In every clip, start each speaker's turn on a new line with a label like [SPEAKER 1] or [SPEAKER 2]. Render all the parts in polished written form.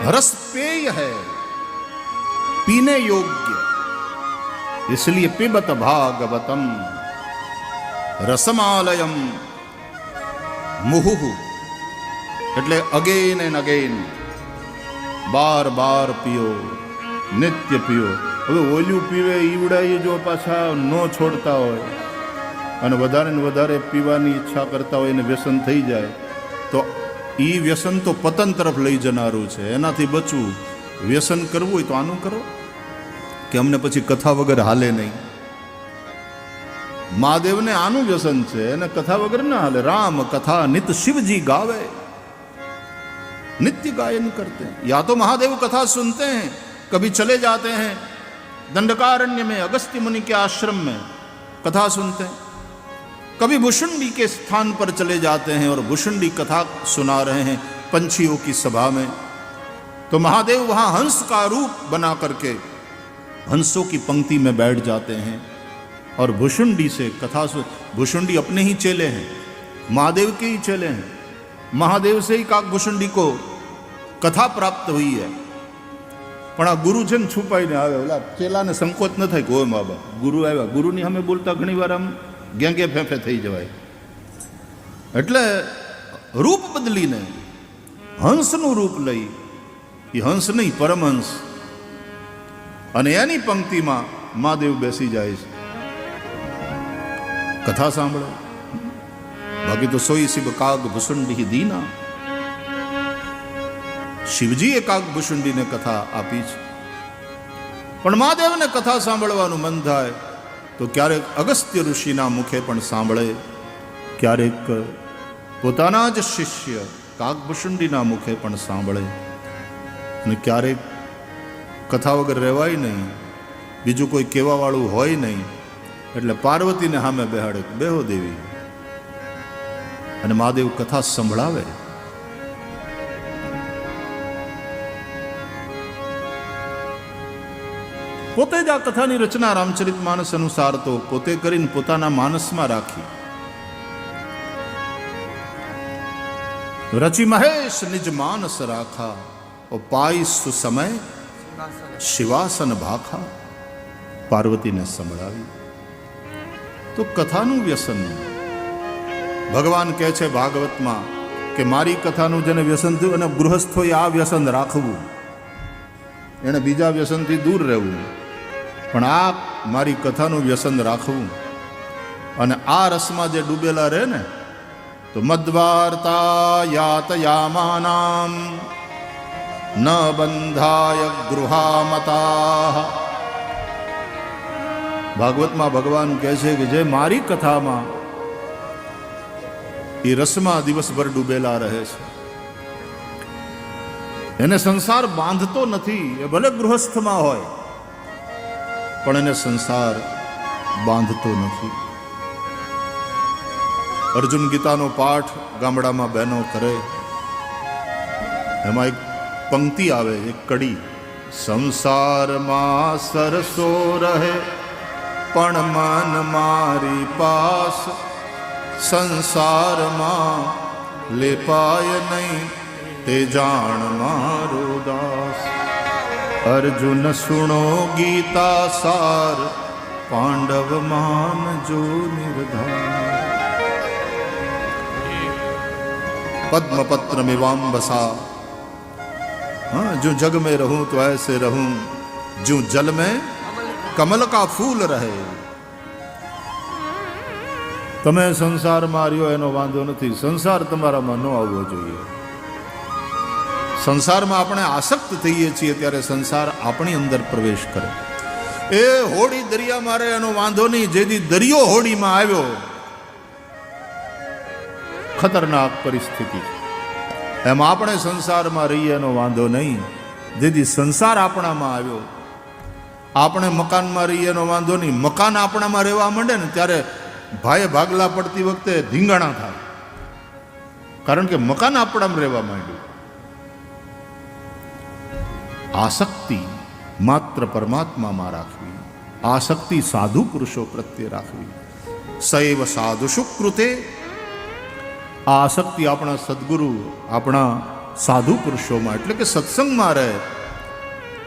[SPEAKER 1] रस पेय है, पीने योग्य, इसलिए पिबत भागवतम रसमालयम मुहुहु, એટલે અગેન એન્ડ અગેન, બાર બાર પીઓ, નિત્ય પીઓ. હવે ઓલ્યું પીવે ઈવડાએ જો પાછા ન છોડતા હોય અને વધારે ને વધારે પીવાની ઈચ્છા કરતા હોય એને વ્યસન થઈ જાય તો એ વ્યસન તો પતન તરફ લઈ જનારું છે. એનાથી બચવું, વ્યસન કરવું હોય તો આનું કરો કે અમને પછી કથા વગર હાલે નહીં. મહાદેવને આનું વ્યસન છે, એને કથા વગર ના હાલે. રામ કથા નિત शिवजी गावे, नित्य गायन करते हैं. या तो महादेव कथा सुनते हैं, कभी चले जाते हैं दंडकारण्य में अगस्त्य मुनि के आश्रम में कथा सुनते हैं, कभी भुषुंडी के स्थान पर चले जाते हैं और भुषुंडी कथा सुना रहे हैं पंछियों की सभा में. तो महादेव वहां हंस का रूप बना करके हंसों की पंक्ति में बैठ जाते हैं और भुषुंडी से कथा सुन. भुषुंडी अपने ही चेले हैं, महादेव के ही चेले हैं. महादेव से ही काकभुषुंडी को कथा प्राप्त हुई है. પણ આ ગુરુ છે ને છુપાઈને આવે, ઓલા ચેલાને સંકોચ ન થાય કે ઓય મા બાપ ગુરુ આવ્યા. ગુરુની સામે બોલતા ઘણી વાર આમ ગેંગે ફેંફે થઈ જવાય. એટલે રૂપ બદલીને હંસનું રૂપ લઈ, એ હંસ નહીં પરમહંસ, અને એની પંક્તિમાં મહાદેવ બેસી જાય છે, કથા સાંભળે. બાકી તો સોઈ શિવ કાકભુષુંડી દીના. શિવજીએ કાકભુષુંડીને કથા આપી છે, પણ મહાદેવને કથા સાંભળવાનું મન થાય તો ક્યારેક અગસ્ત્ય ઋષિના મુખે પણ સાંભળે, ક્યારેક પોતાના જ શિષ્ય કાકભુષુંડીના મુખે પણ સાંભળે, અને ક્યારેક કથા વગર રહેવાય નહીં, બીજું કોઈ કહેવાવાળું હોય નહીં, એટલે પાર્વતીને સામે બેહાડે, બેહો દેવી, અને મહાદેવ કથા સંભળાવે. પોતે જ આ કથાની રચના રામચરિત માનસ અનુસાર તો પોતે કરીને પોતાના માનસમાં રાખી. રચી મહેશ નિજ માનસ રાખા, ઓ પાઈ સુસમય શિવાસન ભાખા. પાર્વતીને સંભળાવી. તો કથાનું વ્યસન, ભગવાન કહે છે ભાગવતમાં કે મારી કથાનું જેને વ્યસન થયું અને ગૃહસ્થોએ આ વ્યસન રાખવું, એને બીજા વ્યસનથી દૂર રહેવું, પણ આ મારી કથાનું વ્યસન રાખવું. અને આ રસમાં જે ડૂબેલા રહે ને તો મદ્વાર્તા યાતયામાનામ ન બંધાય ગૃહામતા. ભાગવતમાં ભગવાન કહે છે કે જે મારી કથામાં એ રસમાં દિવસભર ડૂબેલા રહે છે, એને સંસાર બાંધતો નથી. એ ભલે ગૃહસ્થમાં હોય પણ એને સંસાર બાંધતો નથી. અર્જુન ગીતાનો પાઠ ગામડામાં બહેનો કરે, એમાં એક પંક્તિ આવે, એક કડી, સંસારમાં સરસો રહે પણ મન મારી પાસ, સંસારમાં લેપાય નહીં તે જાણ મારો દાસ. અર્જુન સુણો ગીતા સાર, પાંડવ માનજો નિર્ધાર. पद्मपत्र मिवाम्बसा, हाँ जो जग में रहूं तो ऐसे रहूं जो जल में कमल का फूल રહે. તમે સંસાર માર્યો એનો વાંધો નથી, સંસાર તમારામાં ન આવવો જોઈએ. સંસારમાં આપણે આસક્ત થઈએ છીએ ત્યારે સંસાર આપણી અંદર પ્રવેશ કરે. એ હોડી દરિયા મારે એનો વાંધો નહીં, જેથી દરિયો હોડીમાં આવ્યો ખતરનાક પરિસ્થિતિ. એમ આપણે સંસારમાં રહીએ એનો વાંધો નહીં, જેથી સંસાર આપણામાં આવ્યો. આપણે મકાનમાં રહીએ એનો વાંધો નહીં, મકાન આપણામાં રહેવા માંડે ને ત્યારે ભાઈએ ભાગલા પડતી વખતે ધીંગાણા થાય, કારણ કે મકાન આપણામાં રહેવા માંડ્યું. આસક્તિ માત્ર પરમાત્મામાં રાખવી, આસક્તિ સાધુ પુરુષો પ્રત્યે રાખવી. સૈવ સાધુ સુકૃતે. આ આસક્તિ આપણા સદગુરુ, આપણા સાધુ પુરુષોમાં એટલે કે સત્સંગમાં રહે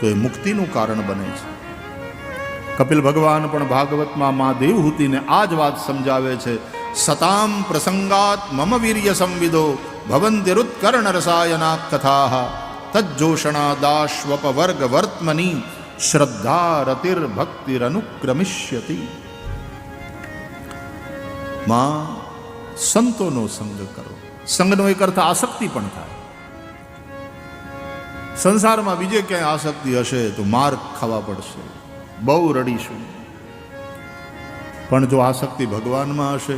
[SPEAKER 1] તો એ મુક્તિનું કારણ બને છે. કપિલ ભગવાન પણ ભાગવતમાં મા દેવહૂતિને આ જ વાત સમજાવે છે. સતામ પ્રસંગાત મમ વીર્ય સંવિદો ભવંતિરુત્કર્ણ રસાયના કથા તજ્જોષણાદાશ્વપવર્ગ વર્તમની શ્રદ્ધા રતિર ભક્તિરનુક્રમિષ્યતિ. માં સંતોનો સંગ કરો. સંગનો એક અર્થ આસક્તિ પણ થાય. સંસારમાં બીજે ક્યાંય આસક્તિ હશે તો માર ખાવા પડશે, બહુ રડીશું. પણ જો આસક્તિ ભગવાનમાં હશે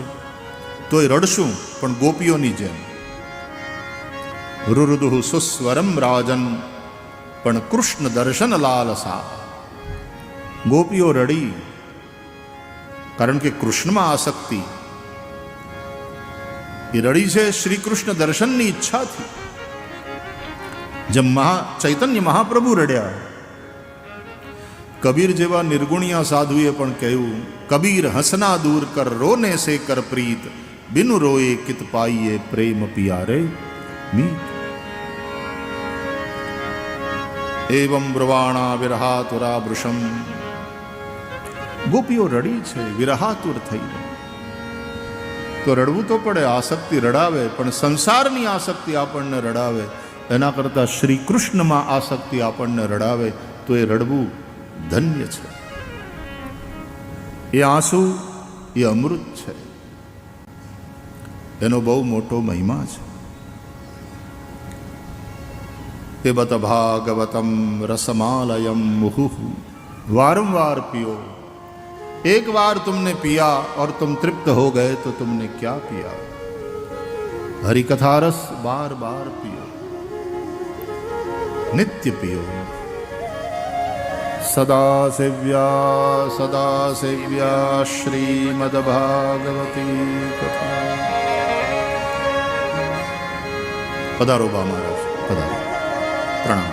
[SPEAKER 1] તોય રડશું, પણ ગોપીઓની જેમ. રુરુદુઃ સુસ્વરમ રાજન પણ કૃષ્ણ દર્શન લાલસા. ગોપીઓ રડી કારણ કે કૃષ્ણમાં આસક્તિ. એ રડી છે શ્રી કૃષ્ણ દર્શનની ઈચ્છાથી. જેમ ચૈતન્ય મહાપ્રભુ રડ્યા. કબીર જેવા નિર્ગુણિયા સાધુએ પણ કહ્યું, કબીર હસના દૂર કર રોને સે કર પ્રીત, બિનુ રોએ કિત પાઈએ પ્રેમ પિયારે મીત. એવં બ્રવાણા વિરહાતુરા વૃષમ. ગોપીઓ રડી છે વિરહાતુર થઈ. તો રડવું તો પડે, આસક્તિ રડાવે, પણ સંસારની આસક્તિ આપણને રડાવે એના કરતા શ્રી કૃષ્ણમાં આસક્તિ આપણને રડાવે તો એ રડવું ધન્ય છે. એ આંસુ એ અમૃત છે, એનો બહુ મોટો મહિમા છે. पिबत भागवतम रसमालयम मुहुः. वारंवार पियो. एक बार तुमने पिया और तुम तृप्त हो गए तो तुमने क्या पिया? हरि कथा रस बार बार पियो, नित्य पियो. सदा सेव्या श्रीमद्भागवती कथा. पधारो बा महाराज, पधारो. प्रणाम.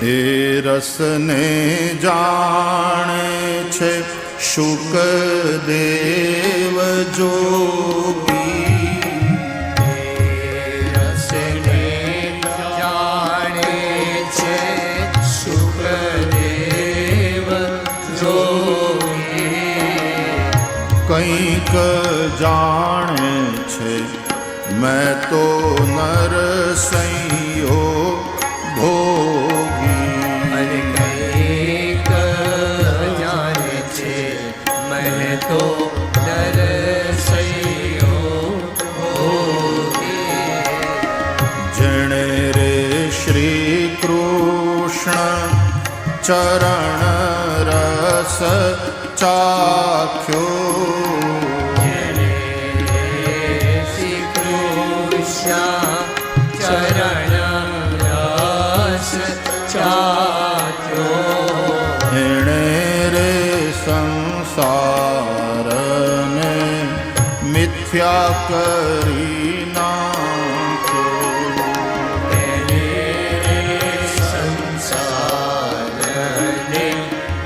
[SPEAKER 1] એ રસને જાણે છે શુકદેવ જોગી.
[SPEAKER 2] રસને જાણે છે શુકદેવ જોગી.
[SPEAKER 1] કંઈક જાણે છે મેં તો નરસૈયો ભોગી.
[SPEAKER 2] તો નરસૈયો ભોગી.
[SPEAKER 1] જેણે રે શ્રી કૃષ્ણ ચરણ રસ ચાખ્યો.
[SPEAKER 2] જેણે શ્રી કૃષ્ણ ચરણ રસ ચાખ્યો.
[SPEAKER 1] એણે રે સંસારને મિથ્યા કરી નાખ્યો.
[SPEAKER 2] સંસારને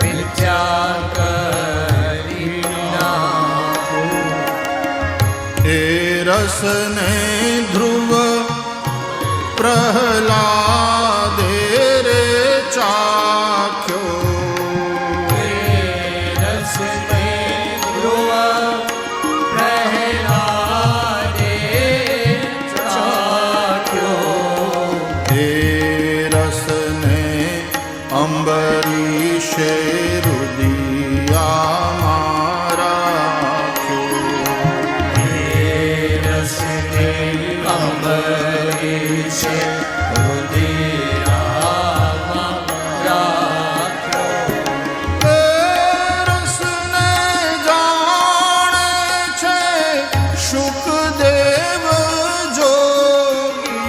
[SPEAKER 2] મિથ્યા કરી નાખ્યો.
[SPEAKER 1] એ રસને ધ્રુવ પ્રહલાદે રે ચાખ્યો. અંબરીશે રુદિયામાં રાખ્યો.
[SPEAKER 2] રસને અંબરીશે રુદિયામાં રાખ્યો.
[SPEAKER 1] રસને જાણે છે શુકદેવ જોગી.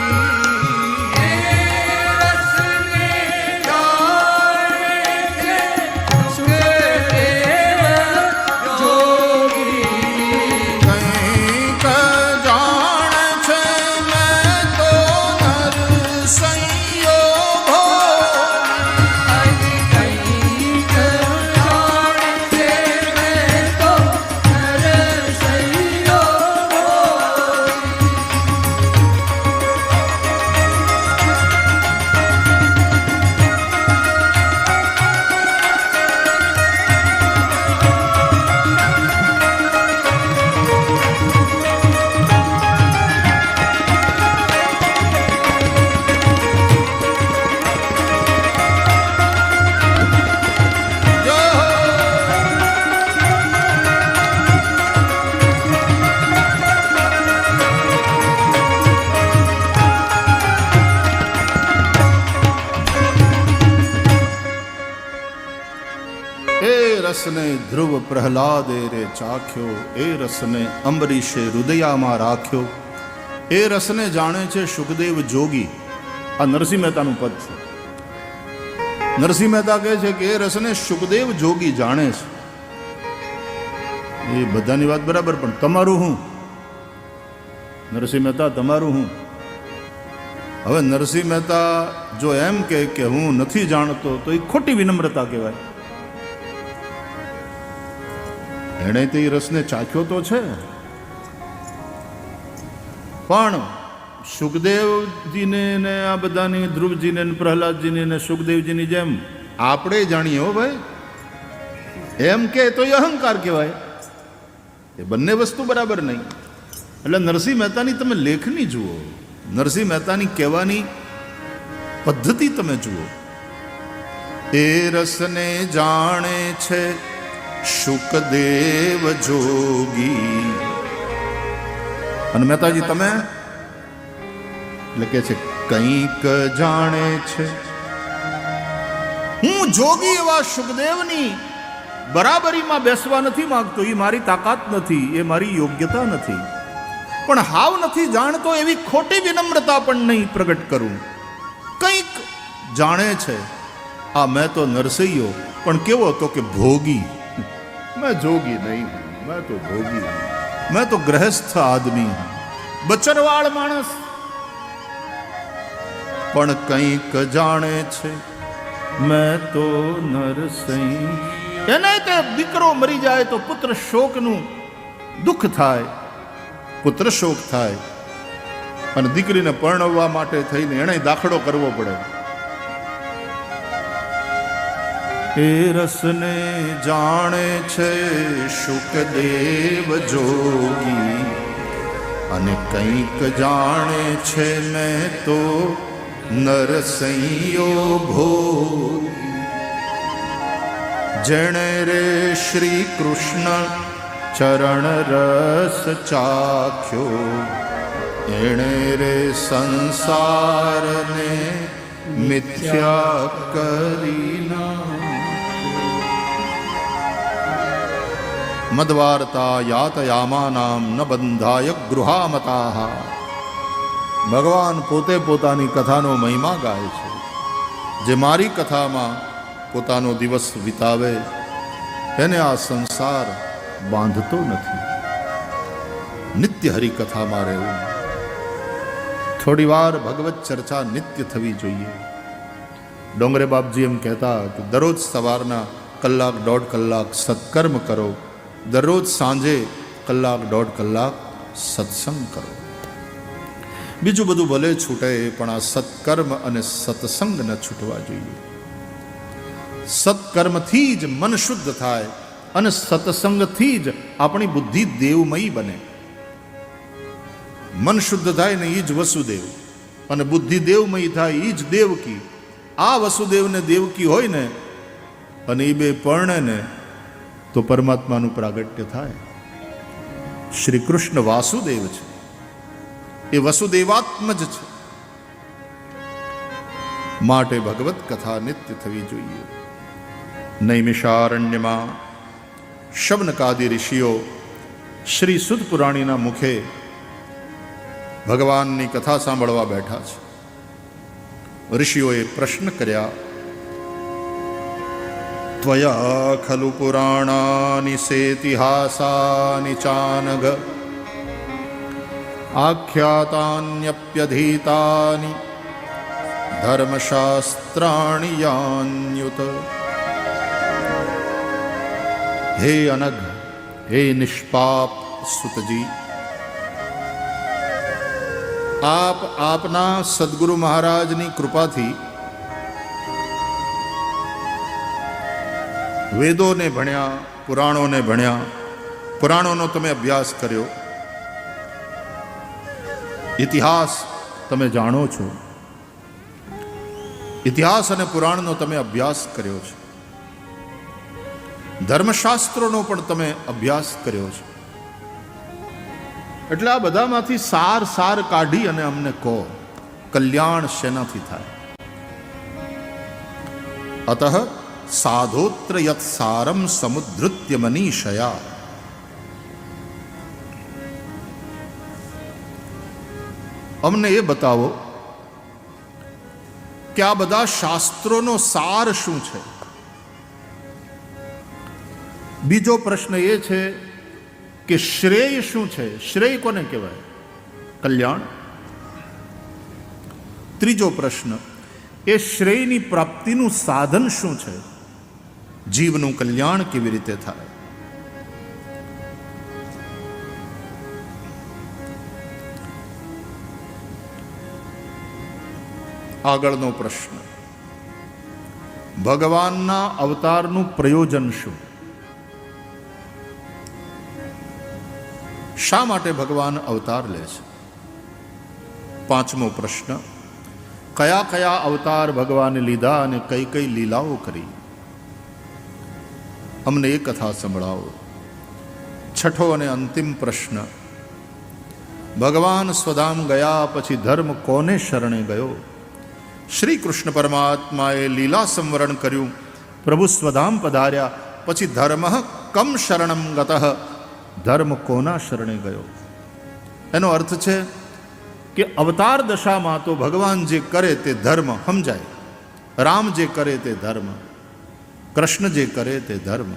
[SPEAKER 1] એ રસને ધ્રુવ પ્રહલાદે રે ચાખ્યો, એ રસને અંબરીશે હૃદયામાં રાખ્યો. એ રસને જાણે છે સુખદેવ જોગી. આ નરસિંહ મહેતાનું પદ છે. નરસિંહ મહેતા કહે છે કે એ રસને સુખદેવ જોગી જાણે છે. એ બધાની વાત બરાબર, પણ તમારું હું? નરસિંહ મહેતા તમારું હું? હવે નરસિંહ મહેતા જો એમ કે હું નથી જાણતો તો એ ખોટી વિનમ્રતા કહેવાય. એણે તે રસને ચાખ્યો તો છે, પણ સુખદેવજીને ને આ બધાની, ધ્રુવજીને ને પ્રહલાદજીને ને સુખદેવજીની જેમ આપણે જાણીએ હો ભાઈ, એમ કે તો એ અહંકાર કહેવાય. એ બંને વસ્તુ બરાબર નહીં. એટલે નરસિંહ મહેતાની તમે લેખની જુઓ, નરસિંહ મહેતાની કહેવાની પદ્ધતિ તમે જુઓ. એ રસને જાણે છે શુકદેવ જોગી. અને મહેતાજી તમે એટલે કે છે કંઈક જાણે છે. હું જોગી એવા શુકદેવની બરાબરીમાં બેસવા નથી માંગતો. એ મારી તાકાત નથી, એ મારી યોગ્યતા નથી. પણ હાવ નથી જાણતો એવી ખોટી વિનમ્રતા પણ નહીં પ્રગટ કરું. કંઈક જાણે છે. આ મેં તો નરસૈયો, પણ કેવો તો કે ભોગી. मैं जोगी नहीं हूं, मैं तो भोगी हूं, मैं तो गृहस्थ आदमी हूं, बचरवाड़ माणस. પણ કંઈક જાણે છે મેં તો નરસિંહ. એને તે દીકરો મરી જાય તો પુત્ર શોકનું દુઃખ થાય, પુત્ર શોક થાય. અને દીકરીને પરણવવા માટે થઈને એને દાખલો કરવો પડે. એ રસને જાણે છે શુકદેવ જોગી, અને કંઈક જાણે છે મેં તો નરસૈયો ભોગી. જેણે રે શ્રી કૃષ્ણ ચરણ રસ ચાખ્યો, એણે રે સંસારને મિથ્યા કરી ના. મદવાર્તા યાતયામાનામ ન બંધાય ગૃહામતાઃ. ભગવાન પોતે પોતાની કથાનો મહિમા ગાય છે. જે મારી કથામાં પોતાનો દિવસ વિતાવે એને આ સંસાર બાંધતો નથી. નિત્ય હરિકથામાં રહેવું, થોડી વાર ભગવત ચર્ચા નિત્ય થવી જોઈએ. ડોંગરે બાપજી એમ કહેતા કે દરરોજ સવારના કલાક દોઢ કલાક સત્કર્મ કરો, દરરોજ સાંજે કલાક દોઢ કલાક સત્સંગ કરો. બીજું બધું ભલે છૂટે, પણ આ સત્કર્મ અને સત્સંગ ન છૂટવા જોઈએ. સત્કર્મથી જ મન શુદ્ધ થાય અને સત્સંગથી જ આપણી બુદ્ધિ દેવમયી બને. મન શુદ્ધ થાય ને એ જ વસુદેવ, અને બુદ્ધિ દેવમયી થાય એ જ દેવકી. આ વસુદેવ ને દેવકી હોય ને, અને એ બે પરણે ને તો પરમાત્માનું પ્રાગટ્ય થાય. શ્રી કૃષ્ણ વાસુદેવ છે, એ વસુદેવાત્મજ છે. માટે ભગવત કથા નિત્ય થવી જોઈએ. નૈમિષારણ્યમાં શૌનકાદિ ઋષિઓ શ્રી સુદ પુરાણીના મુખે ભગવાનની કથા સાંભળવા બેઠા છે. ઋષિઓએ પ્રશ્ન કર્યા, ત્વયા ખલુ પુરાણાની સેતિહાસાની ચાનઘ આખ્યાતાન્યપ્યધીતાની ધર્મશાસ્ત્રાણિ યાન્યુત. હે અનઘ, હે નિષ્પાપ સુતજી, આપના સદગુરુ મહારાજની કૃપાથી વેદોને ભણ્યા, પુરાણોને ભણ્યા, પુરાણોનો તમે અભ્યાસ કર્યો, ઇતિહાસ તમે જાણો છો, ઇતિહાસ અને પુરાણનો તમે અભ્યાસ કર્યો છે, ધર્મશાસ્ત્રોનો પણ તમે અભ્યાસ કર્યો છે. એટલે આ બધામાંથી સાર કાઢી અને અમને કહો, કલ્યાણ શેનાથી થાય? અતઃ સાધોત્ર યત સારમ સમુદ્રત્ય મનીષયા. અમને એ બતાવો કે આ બધા શાસ્ત્રોનો સાર શું છે. બીજો પ્રશ્ન એ છે કે શ્રેય શું છે? શ્રેય કોને કહેવાય? કલ્યાણ. ત્રીજો પ્રશ્ન, એ શ્રેયની પ્રાપ્તિનું સાધન શું છે? જીવનું કલ્યાણ કેવી રીતે થાય? આગળનો પ્રશ્ન, ભગવાનના અવતારનું પ્રયોજન શું? શા માટે ભગવાન અવતાર લે છે? પાંચમો પ્રશ્ન, કયા કયા અવતાર ભગવાને લીધા અને કઈ કઈ લીલાઓ કરી? અમને એ કથા સંભળાવો. છઠ્ઠો અને અંતિમ પ્રશ્ન, ભગવાન સ્વધામ ગયા પછી ધર્મ કોને શરણે ગયો? શ્રી કૃષ્ણ પરમાત્માએ લીલા સંવરણ કર્યું, પ્રભુ સ્વધામ પધાર્યા પછી ધર્મ કમ શરણમ ગતઃ, ધર્મ કોના શરણે ગયો? એનો અર્થ છે કે અવતાર દશામાં તો ભગવાન જે કરે તે ધર્મ સમજાય. રામ જે કરે તે ધર્મ, કૃષ્ણ જે કરે તે ધર્મ.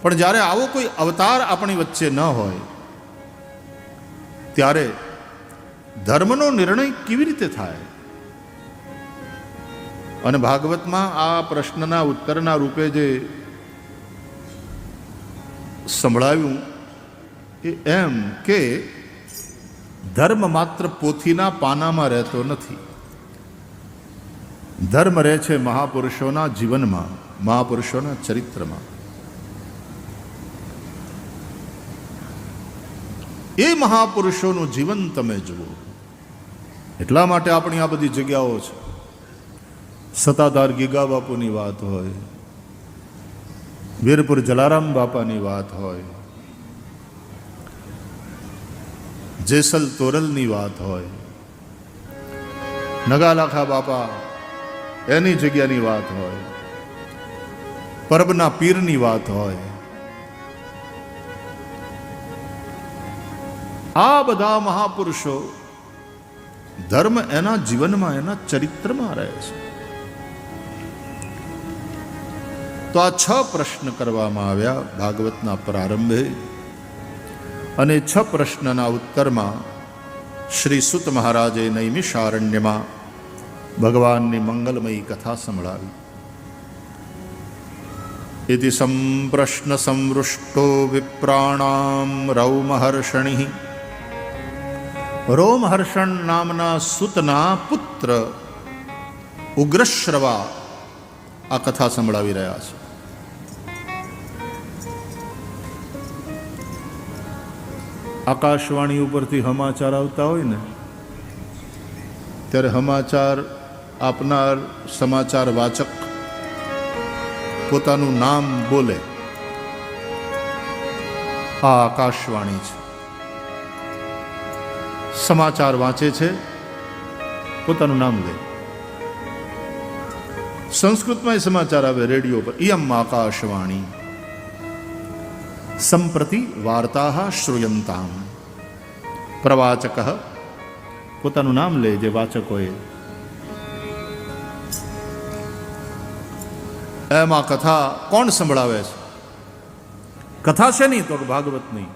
[SPEAKER 1] પણ જ્યારે આવો કોઈ અવતાર આપણી વચ્ચે ન હોય ત્યારે ધર્મનો નિર્ણય કેવી રીતે થાય? અને ભાગવતમાં આ પ્રશ્નના ઉત્તરના રૂપે જે સંભળાવ્યું એ એમ કે ધર્મ માત્ર પોથીના પાનામાં રહેતો નથી. ધર્મ રહે છે મહાપુરુષોના જીવનમાં, મહાપુરુષોના ચરિત્રમાં. એ મહાપુરુષોનું જીવન તમે જુઓ. એટલા માટે આપણી આ બધી જગ્યાઓ છે. સતાધાર ગીગા બાપુની વાત હોય, વીરપુર જલારામ બાપાની વાત હોય, જેસલ તોરલની વાત હોય, નગાલાખા બાપા એની જગ્યાની વાત હોય, પરબના પીરની વાત હોય. આ બધા મહાપુરુષો ધર્મ એના જીવનમાં, એના ચરિત્રમાં રહે છે. તો આ 6 પ્રશ્ન કરવામાં આવ્યા ભાગવતના પ્રારંભે, અને 6 પ્રશ્નના ઉત્તરમાં શ્રી સુત મહારાજે નૈમિષારણ્યમાં ભગવાનની મંગલમયી કથા સંભળાવી. ઇતિ સંપ્રશ્ન સંવૃષ્ટો વિપ્રાણામ રૌમહર્ષણિ. રોમહર્ષણ નામના સુતના પુત્ર ઉગ્રશ્રવા આ કથા સંભળાવી રહ્યા છે. આકાશવાણી ઉપરથી સમાચાર આવતા હોય ને, ત્યારે સમાચાર આપનાર સમાચાર વાચક પોતાનું નામ બોલે. આ આકાશવાણી છે. સમાચાર વાંચે છે, પોતાનું નામ લે. સંસ્કૃતમાં સમાચાર આવે રેડિયો પર, ઇયમ આકાશવાણી સંપ્રતિ વાર્તા શ્રૂયંતામ. પ્રવાચક પોતાનું નામ લે, જે વાચકોએ. એમાં કથા કોણ સંભળાવે છે? કથા છે નહીં તો ભાગવતની.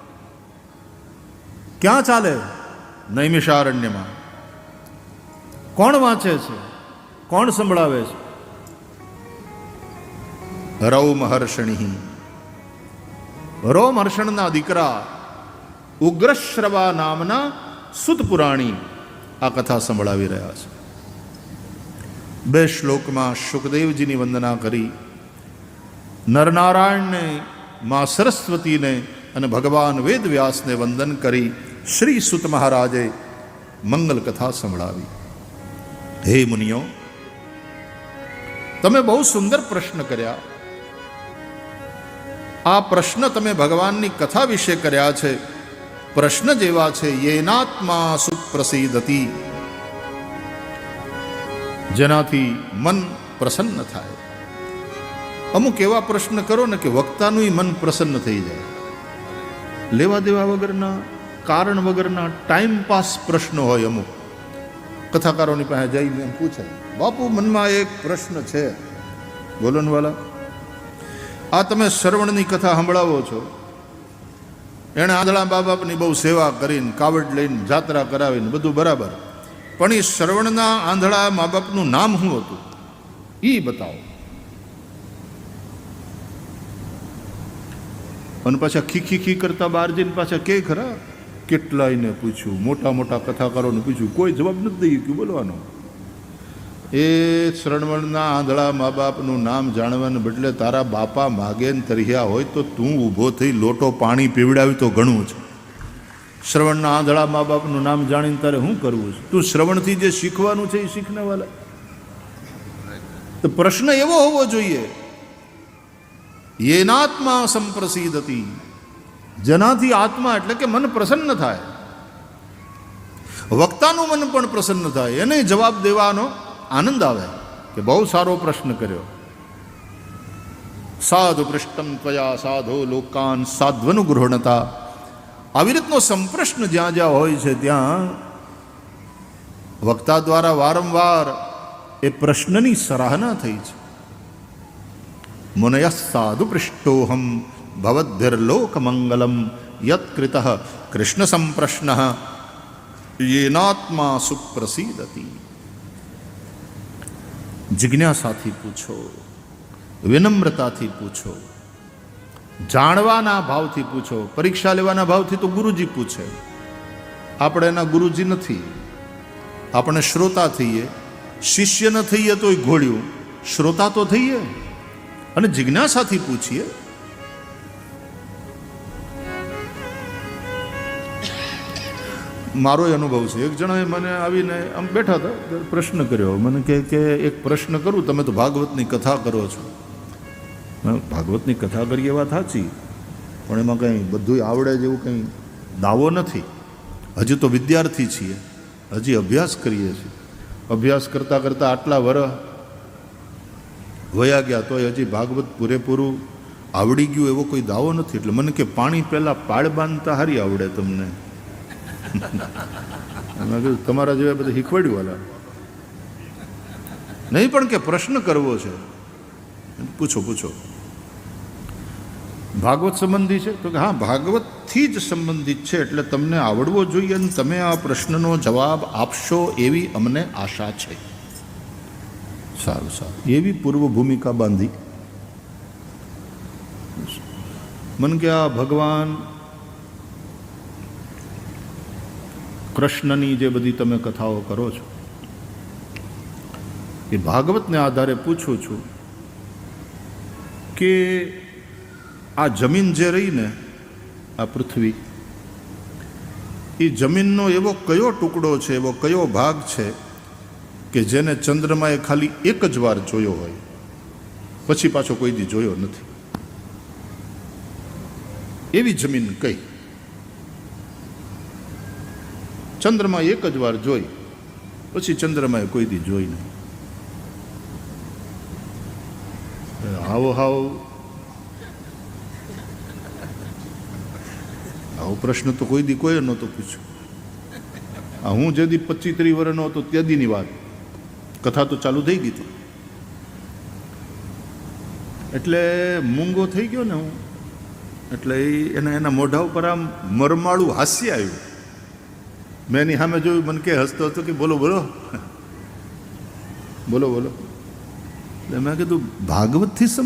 [SPEAKER 1] ક્યાં ચાલે? નૈમિષારણ્યમાં. કોણ વાંચે છે? કોણ સંભળાવે છે? રૌમહર્ષણિ. રોમહર્ષણના દીકરા ઉગ્રશ્રવા નામના સુતપુરાણી આ કથા સંભળાવી રહ્યા છે. 2 શ્લોકમાં શુકદેવજીની વંદના કરી, નરનારાયણને, મા સરસ્વતીને અને ભગવાન વેદવ્યાસને વંદન કરી શ્રી સુત મહારાજે મંગલ કથા સંભળાવી. હે મુનિઓ, તમે બહુ સુંદર પ્રશ્ન કર્યા. આ પ્રશ્ન તમે ભગવાનની કથા વિશે કર્યા છે. પ્રશ્ન જેવા છે, યેનાત્મા સુપ્રસિદ્ધતિ, જેનાથી મન પ્રસન્ન થાય. અમુક એવા પ્રશ્ન કરો ને કે વક્તાનું મન પ્રસન્ન થઈ જાય. લેવા દેવા વગરના, કારણ વગરના ટાઈમ પાસ પ્રશ્નો હોય. અમુક કથાકારોની પાસે જઈને એમ પૂછે, બાપુ મનમાં એક પ્રશ્ન છે, બોલો ને વાલા. આ તમે શ્રવણની કથા સંભળાવો છો, એણે આંધળા મા બાપની બહુ સેવા કરીને, કાવડ લઈને જાત્રા કરાવીને બધું બરાબર, પણ એ શ્રવણના આંધળા મા બાપનું નામ શું હતું એ બતાવો. અને પાછા ખી કરતા બહાર જઈને પાછા કે ખરા, કેટલાયને પૂછ્યું, મોટા મોટા કથાકારોને પૂછ્યું, કોઈ જવાબ નથી દઈ ગયું બોલવાનો. એ શ્રવણના આંધળા મા બાપનું નામ જાણવાને બદલે તારા બાપા માગે ને તર્યા હોય તો તું ઊભો થઈ લોટો પાણી પીવડાવી તો ઘણું છે. શ્રવણના આંધળા મા બાપનું નામ જાણીને તારે શું કરવું છે? તું શ્રવણથી જે શીખવાનું છે એ શીખને વાલા. તો પ્રશ્ન એવો હોવો જોઈએ, યેનાત્મા સંપ્રસિદ્ધતિ, જેનાથી આત્મા એટલે કે મન પ્રસન્ન થાય, વક્તાનું મન પણ પ્રસન્ન થાય, એને જવાબ દેવાનો આનંદ આવે કે બહુ સારો પ્રશ્ન કર્યો. સાધુ પૃષ્ટમ ત્વયા સાધો લોકાન સાધ્વનુગૃહણતા. આવી રીતનો સંપ્રશ્ન જ્યાં જ્યાં હોય છે ત્યાં વક્તા દ્વારા વારંવાર એ પ્રશ્નની સરાહના થઈ છે. મુનયઃ સાધુ પૃષ્ટોહમ ભવદ્ભિર્લોક મંગલમ યત્કૃતઃ કૃષ્ણ સંપ્રશ્ન યેનાત્મા સુપ્રસિદ્ધતિ. જિજ્ઞાસાથી પૂછો, વિનમ્રતાથી પૂછો, જાણવાના ભાવથી પૂછો. પરીક્ષા લેવાના ભાવથી તો ગુરુજી પૂછે, આપણે એના ગુરુજી નથી, આપણે શ્રોતા થઈએ. શિષ્ય ન થઈએ તોય ઘોડ્યું, શ્રોતા તો થઈએ અને જિજ્ઞાસાથી પૂછીએ. મારો અનુભવ છે, એક જણાએ મને આવીને આમ બેઠા હતા, પ્રશ્ન કર્યો. મને કે એક પ્રશ્ન કરું, તમે તો ભાગવતની કથા કરો છો. ભાગવતની કથા કરીએ વાત સાચી, પણ એમાં કંઈ બધું આવડે જેવું કંઈ દાવો નથી. હજી તો વિદ્યાર્થી છીએ, હજી અભ્યાસ કરીએ છીએ. અભ્યાસ કરતાં કરતાં આટલા વર્ષ વયા ગયા તોય હજી ભાગવત પૂરેપૂરું આવડી ગયું એવો કોઈ દાવો નથી. એટલે મને કે પાણી પહેલાં પાળ બાંધતા હારી આવડે તમને. મેં કીધું તમારા જેવા બધા શીખવાડ્યું વાલા નહીં, પણ કે પ્રશ્ન કરવો છે, પૂછો પૂછો. ભાગવત સંબંધી છે તો કે હા, ભાગવતથી જ સંબંધિત છે, એટલે તમને આવડવો જોઈએ અને તમે આ પ્રશ્નનો જવાબ આપશો એવી અમને આશા છે. સારું સારું, એવી પૂર્વ ભૂમિકા બાંધી. મન કે આ ભગવાન કૃષ્ણની જે બધી તમે કથાઓ કરો છો એ ભાગવતને આધારે પૂછું છું કે આ જમીન જે રહી ને, આ પૃથ્વી, એ જમીનનો એવો કયો ટુકડો છે, એવો કયો ભાગ છે કે જેને ચંદ્રમાએ ખાલી એક જ વાર જોયો હોય, પછી પાછો કોઈ દી જોયો નથી. એવી જમીન કઈ? ચંદ્રમા એક જ વાર જોઈ, પછી ચંદ્રમાએ કોઈ દી જોઈ નહીં. આવો પ્રશ્ન તો કોઈ દી કોઈ નહોતો પૂછ્યો. હું જે દી 25-30 વર્ષનો હતો તે દીની વાત, કથા તો ચાલુ થઈ ગઈ હતી. એટલે મૂંગો થઈ ગયો ને હું, એટલે એના મોઢા ઉપર આમ મરમાળું હાસ્ય આવ્યું. મેં એની સામે જોયું, મને કે હસતો હતો કે બોલો બોલો બોલો બોલો. એટલે મેં કીધું ભાગવતથી સંબંધ